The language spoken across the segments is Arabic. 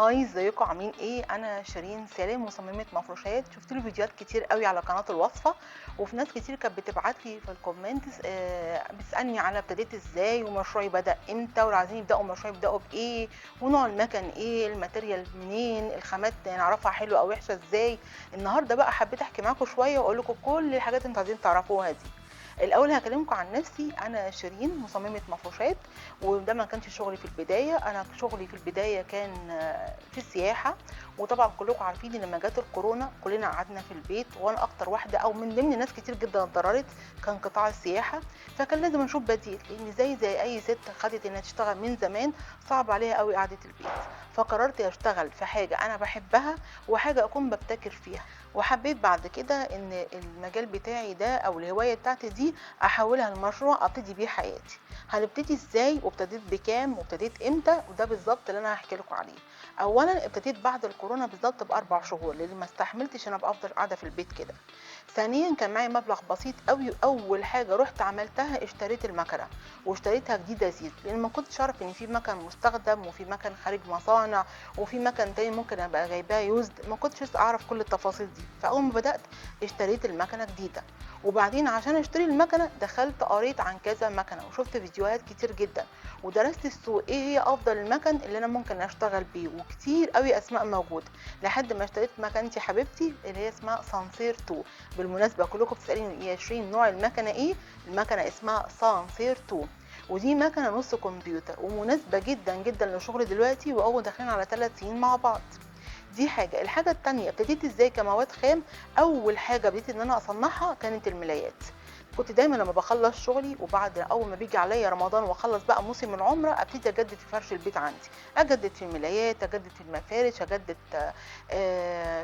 هاي، ازيكم عاملين ايه؟ انا شيرين سالم، مصممه مفروشات. شفت له فيديوهات كتير قوي على قناه الوصفه، وفي ناس كتير كانت بتبعت لي في الكومنتس بتسالني على ابتديت ازاي ومشروعي بدا امتى، ولو عايزين يبداوا مشروع يبداوا بايه، ونوع المكن ايه، الماتيريال منين، الخامات نعرفها حلوه او وحشه ازاي. النهارده بقى حبيت احكي معاكم شويه واقول لكم كل الحاجات اللي انتوا عايزين تعرفوها دي. الاول هكلمكم عن نفسي. انا شيرين، مصممه مفروشات، وده ما كانش شغلي في البدايه. انا شغلي في البدايه كان في السياحه. وطبعا كلكم عارفين ان لما جت الكورونا كلنا قعدنا في البيت، وانا اكتر واحده او من ضمن ناس كتير جدا اتضررت كان قطاع السياحه. فكان لازم اشوف بديل، لان زي اي ست خدت انها تشتغل من زمان صعب عليها قوي قعده البيت. فقررت اشتغل في حاجه انا بحبها وحاجه اكون ببتكر فيها. وحبيت بعد كده ان المجال بتاعي ده او الهوايه بتاعتي دي احولها لمشروع ابتدي بيه حياتي. هنبتدي ازاي وابتديت بكام وابتديت امتى، وده بالظبط اللي انا هحكي لكم عليه. اولا ابتديت بعد الكورونا بالظبط ب4 شهور، لان ما استحملتش انا ابقى افضل قاعده في البيت كده. ثانيا كان معايا مبلغ بسيط قوي. اول حاجه رحت عملتها اشتريت المكنه، واشتريتها جديده زيت، لان ما كنتش اعرف ان في مكن مستخدم وفي مكن خارج مصانع وفي مكن تاني ممكن ابقى جايباها يوزد. ما كنتش لسه اعرف كل التفاصيل دي. فاول ما بدات اشتريت المكنه جديده، وبعدين عشان اشتري المكنه دخلت قريت عن كذا مكنه وشفت فيديوهات كتير جدا، ودرست السوق ايه هي افضل المكن اللي انا ممكن اشتغل بيه، وكتير قوي اسماء موجوده لحد ما اشتريت مكنتي حبيبتي اللي هي اسمها سانسير 2. بالمناسبه كلكم بتسالوني يا شيرين نوع المكنه ايه؟ المكنه اسمها سانسير 2، ودي مكنه نص كمبيوتر ومناسبه جدا جدا لشغل دلوقتي، واول داخلين على 3 سنين مع بعض. دي حاجه. الحاجه التانية ابتديت ازاي كمواد خام. اول حاجه بديت ان انا اصنعها كانت الملايات. كنت دايما لما بخلص شغلي وبعد اول ما بيجي عليا رمضان واخلص بقى موسم العمره ابتدي اجدد في فرش البيت عندي، اجدد في الملايات، اجدد في المفارش، اجدد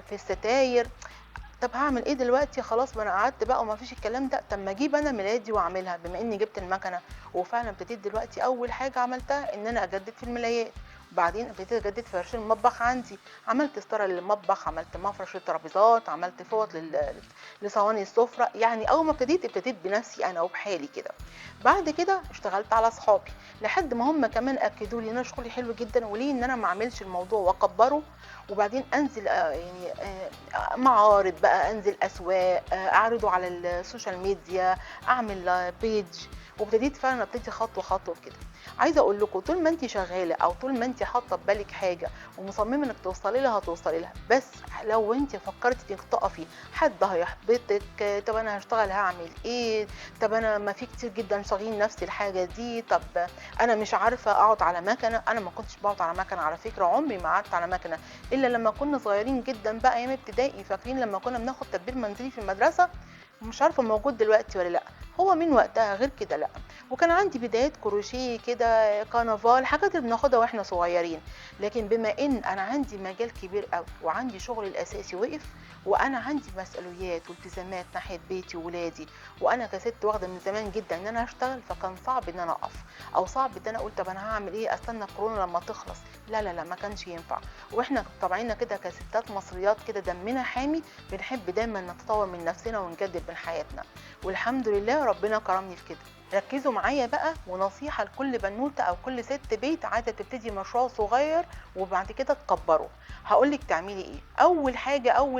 في الستاير. طب هعمل ايه دلوقتي؟ خلاص ما انا قعدت بقى وما فيش الكلام ده، طب ما اجيب انا ملايات دي واعملها بما اني جبت المكنه. وفعلا ابتديت دلوقتي اول حاجه عملتها ان انا اجدد في الملايات. وبعدين ابتديت اجدد في فرش المطبخ عندي، عملت ستاره للمطبخ، عملت مفرش للترابيزات، عملت فوط لصواني السفره. يعني اول ما ابتديت بنفسي انا وبحالي كده. بعد كده اشتغلت على اصحابي لحد ما هم كمان اكدوا لي ان انا شغلي حلو جدا، وليه ان انا ما اعملش الموضوع واكبره. وبعدين انزل يعني معارض بقى، انزل اسواق، اعرضه على السوشيال ميديا، اعمل بيج. وابتديت فعلا ابتدي خطوه خطوه كده. عايزه اقول لكم طول ما انت شغاله او طول ما انت حاطه في بالك حاجه ومصممه انك توصلي لها هتوصلي لها. بس لو انت فكرتي انك تقفي حد هيحبطك. طب انا هشتغل هعمل ايه؟ طب انا ما في كتير جدا شغالين نفس الحاجه دي. طب انا مش عارفه اقعد على مكنه. انا ما كنتش بقعد على مكنه على فكره، عمري ما قعدت على مكنه الا لما كنا صغيرين جدا بقى ايام ابتدائي. فاكرين لما كنا بناخد تدبير منزلي في المدرسه؟ مش عارفه موجود دلوقتي ولا لا. هو من وقتها غير كده لا. وكان عندي بدايات كروشيه كده، كرنفال، حاجات اللي بناخدها واحنا صغيرين. لكن بما ان انا عندي مجال كبير قوي وعندي شغلي الاساسي وقف، وانا عندي مسؤوليات والتزامات ناحيه بيتي وولادي، وانا كست واخده من زمان جدا ان انا اشتغل، فكان صعب ان انا اقف، او صعب ان انا اقول طب انا هعمل ايه استنى كورونا لما تخلص. لا لا لا، ما كانش ينفع. واحنا طبعنا كده كستات مصريات كده دمنا حامي، بنحب دايما نتطور من نفسنا ونجدد من حياتنا. والحمد لله ربنا كرمني في كده. ركزوا معايا بقى، ونصيحة لكل بنوتة أو كل ست بيت عايزة تبتدي مشروع صغير وبعد كده تكبره. هقولك تعملي ايه. أول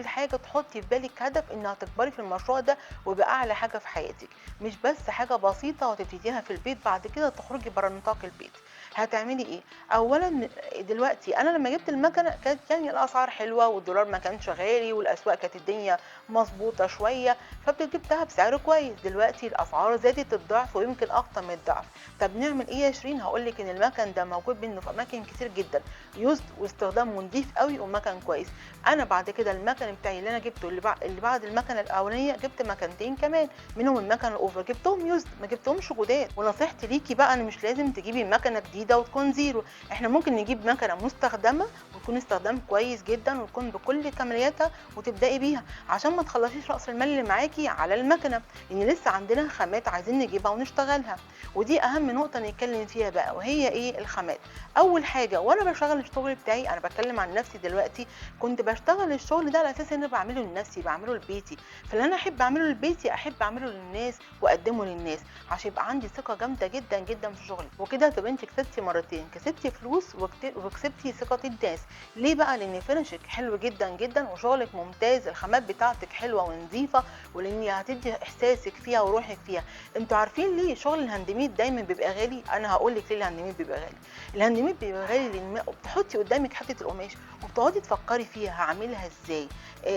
حاجة تحطي في بالك هدف إنها تكبري في المشروع ده ويبقى أعلى حاجة في حياتك، مش بس حاجة بسيطة وتبتديها في البيت بعد كده تخرجي بره نطاق البيت. هتعملي ايه؟ اولا دلوقتي انا لما جبت المكنه كانت يعني الاسعار حلوه والدولار ما كانش غالي والاسواق كانت الدنيا مظبوطه شويه، فجبتها بسعر كويس. دلوقتي الاسعار زادت الضعف ويمكن اكتر من الضعف. طب نعمل ايه يا شيرين؟ هقول لك ان المكن ده موجود منه في اماكن كتير جدا، يوزد واستخدامه نضيف قوي ومكن كويس. انا بعد كده المكن بتاعي اللي انا جبته اللي بعد المكنه الاولانيه جبت مكنتين كمان، منهم المكن الاوفر جبتهم يوزد ما جبتهمش جداد. ونصيحتي ليكي بقى ان مش لازم تجيبي مكنه جديده وتكون زيرو. احنا ممكن نجيب مكنه مستخدمه وتكون استخدام كويس جدا وتكون بكل كمالياتها وتبداي بيها، عشان ما تخلصيش راس المال اللي معاكي على المكنه، لان لسه عندنا خامات عايزين نجيبها ونشتغلها. ودي اهم نقطه نتكلم فيها بقى، وهي ايه؟ الخامات. اول حاجه وانا بشتغل الشغل بتاعي، انا بتكلم عن نفسي دلوقتي، كنت بشتغل الشغل ده على اساس ان انا بعمله لنفسي، بعمله لبيتي. فاللي انا احب اعمله لبيتي احب اعمله للناس واقدمه للناس، عشان يبقى عندي ثقه جامده جدا جدا في شغلي. وكده تبقى انت كسبتي كسبتي مرتين، كسبتي فلوس وكسبتي ثقة الناس. ليه بقى؟ لان فينشك حلو جدا جدا وشغلك ممتاز، الخامات بتاعتك حلوة ونظيفة، ولان هتدي احساسك فيها وروحك فيها. انتوا عارفين ليه شغل الهاندميد دايما بيبقى غالي؟ انا هقول لك ليه الهاندميد بيبقى غالي. الهاندميد بيبقى غالي لان بتحطي قدامك حتة القماش وبتقعدي تفكري فيها هعملها ازاي،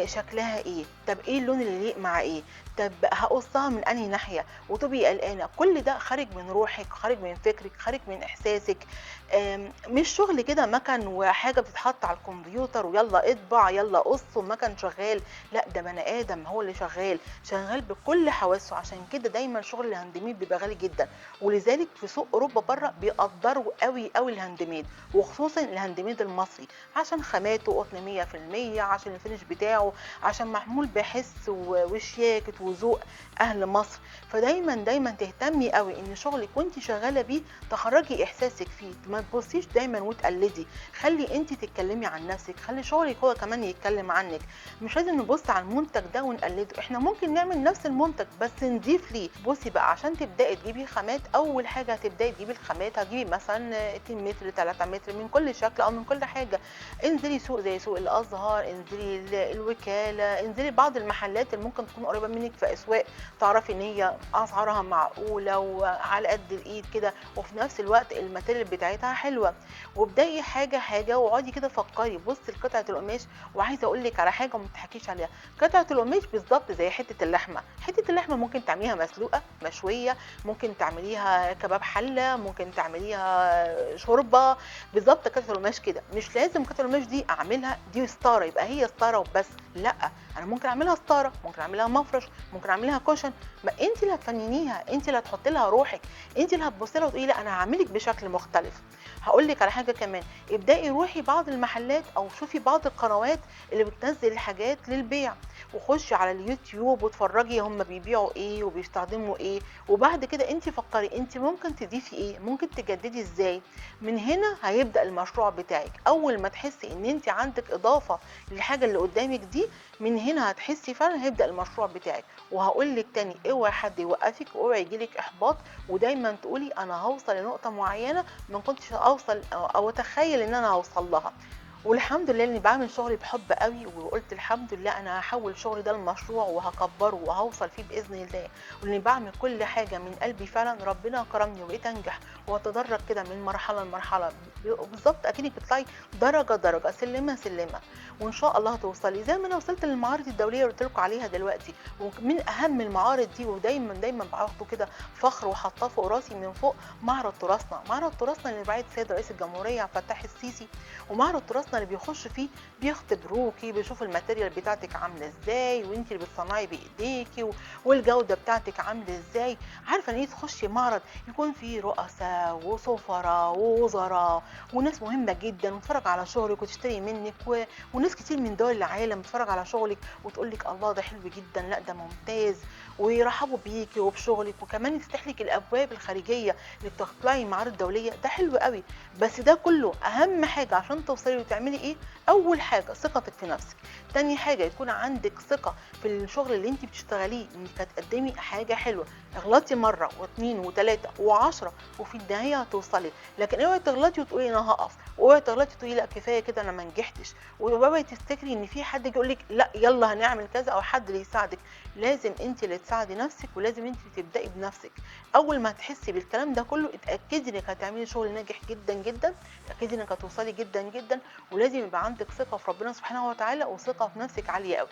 شكلها ايه، طب ايه اللون اللي يليق مع ايه، طب هقصها من انهي ناحيه، وتبقي قلقانه. كل ده خارج من روحك، خارج من فكرك، خارج من احساسك. مش شغل كده مكن وحاجه بتتحط على الكمبيوتر ويلا اطبع يلا قص ومكن شغال. لا، ده بني ادم هو اللي شغال، شغال بكل حواسه. عشان كده دايما شغل الهاند ميد بيبقى غالي جدا. ولذلك في سوق اوروبا بره بيقدروا قوي قوي الهاند ميد، وخصوصا الهاند ميد المصري، عشان خاماته قطن 100%، عشان الفينش بتاعه، عشان معمول بحس وشياكة وذوق اهل مصر. فدايما دايما تهتمي قوي ان شغلك وانت شغاله بيه تخرجي احساسك فيه، ما تبصيش دايما وتقلدي. خلي انت تتكلمي عن نفسك، خلي شغلك هو كمان يتكلم عنك. مش لازم نبص على المنتج ده ونقلده، احنا ممكن نعمل نفس المنتج بس نضيف ليه. بصي بقى، عشان تبداي تجيبي خامات، اول حاجه هتبداي تجيبي الخامات، هتجيبي مثلا 2 متر 3 متر من كل شكل او من كل حاجه. انزلي سوق زي سوق الازهر، انزلي الوكاله، انزلي بعض المحلات اللي ممكن تكون قريبه منك في اسواق تعرفي ان هي اسعارها معقوله وعلى قد الايد كده، وفي نفس الوقت الماتيريال بتاعتها حلوه. وابداي حاجه حاجه واقعدي كده فكري. بصي لقطعه القماش، وعايزه اقول لك على حاجه وما تضحكيش عليها. قطعه القماش بالظبط زي حته اللحمه. حته اللحمه ممكن تعمليها مسلوقه مشويه، ممكن تعمليها كباب حله، ممكن تعمليها شوربه. بالظبط قطعه القماش كده. مش لازم قطعه القماش دي اعملها دي ستاره يبقى هي ستاره وبس، لا، انا ممكن اعملها ستاره، ممكن اعملها مفرش، ممكن اعملها كوشن. ما انت اللي هتفننيها، انت اللي هتحطي لها روحك، انت اللي هتبصي لها وتقولي لا انا هعملك بشكل مختلف. هقول لك على حاجه كمان، ابداي روحي بعض المحلات او شوفي بعض القنوات اللي بتنزل الحاجات للبيع، وخشي على اليوتيوب واتفرجي هم بيبيعوا ايه وبيستخدموا ايه. وبعد كده انت فكري انت ممكن تضيفي ايه، ممكن تجددي ازاي. من هنا هيبدا المشروع بتاعك. اول ما تحسي ان انت عندك اضافه للحاجه اللي قدامك دي، من هنا هتحسي فعلا هيبدا المشروع بتاعك. وهقول لك تاني، اوعي حد يوقفك، واوعي يجيلك احباط، ودايما تقولي انا هوصل لنقطه معينه ما كنتش اوصل او اتخيل ان انا هوصل لها. والحمد لله اني بعمل شغلي بحب قوي، وقلت الحمد لله انا هحول شغلي ده لمشروع وهكبره وهوصل فيه باذن الله. واني بعمل كل حاجه من قلبي فعلا. ربنا كرمني وبقيت انجح واتدرج كده من مرحله لمرحله. بالظبط اكنك بتطلعي درجه درجه، سلمه سلمه، وان شاء الله هتوصلي زي ما انا وصلت للمعارض الدوليه اللي قلت لكم عليها دلوقتي. ومن اهم المعارض دي ودايما دايما باخده كده فخر وحاطاه فوق راسي من فوق، معرض تراثنا. معرض تراثنا اللي بعيد السيد رئيس الجمهوريه عبد الفتاح السيسي. ومعرض تراثنا اللي بيخش فيه بيختبروكي، بيشوفوا الماتيريال بتاعتك عامله ازاي، وانت اللي بتصنعي بايديكي والجوده بتاعتك عامله ازاي. عارفه ان ايه تخشي معرض يكون فيه رؤساء وسفراء ووزراء وناس مهمه جدا وتتفرج على شغلك وتشتري منك وناس كتير من دول العالم تتفرج على شغلك وتقول لك الله ده حلو جدا، لا ده ممتاز، ويرحبوا بيكي وبشغلك، وكمان يفتح لك الابواب الخارجيه انك تطلعي معارض دوليه. ده حلو قوي. بس ده كله اهم حاجه عشان توصلي وتعملي ايه؟ اول حاجه ثقتك في نفسك. تاني حاجه يكون عندك ثقه في الشغل اللي انت بتشتغليه انك هتقدمي حاجه حلوه. اغلطي مره واثنين وثلاثه وعشرة وفي النهايه هتوصلي. لكن اوعي تغلطي وتقولي انا هقف، واوعي تغلطي تقولي لا كفايه كده انا ما نجحتش، واوعي تفتكري ان في حد يجي يقول لك لا يلا هنعمل كذا او حد اللي يساعدك. لازم انت اللي تساعدي نفسك، ولازم انت اللي تبداي بنفسك. اول ما تحسي بالكلام ده كله اتاكدي انك هتعملي شغل ناجح جدا جدا، اتاكدي انك هتوصلي جدا جدا. ولازم يبقى عندك ثقه في ربنا سبحانه وتعالى وثقه في نفسك عاليه قوي.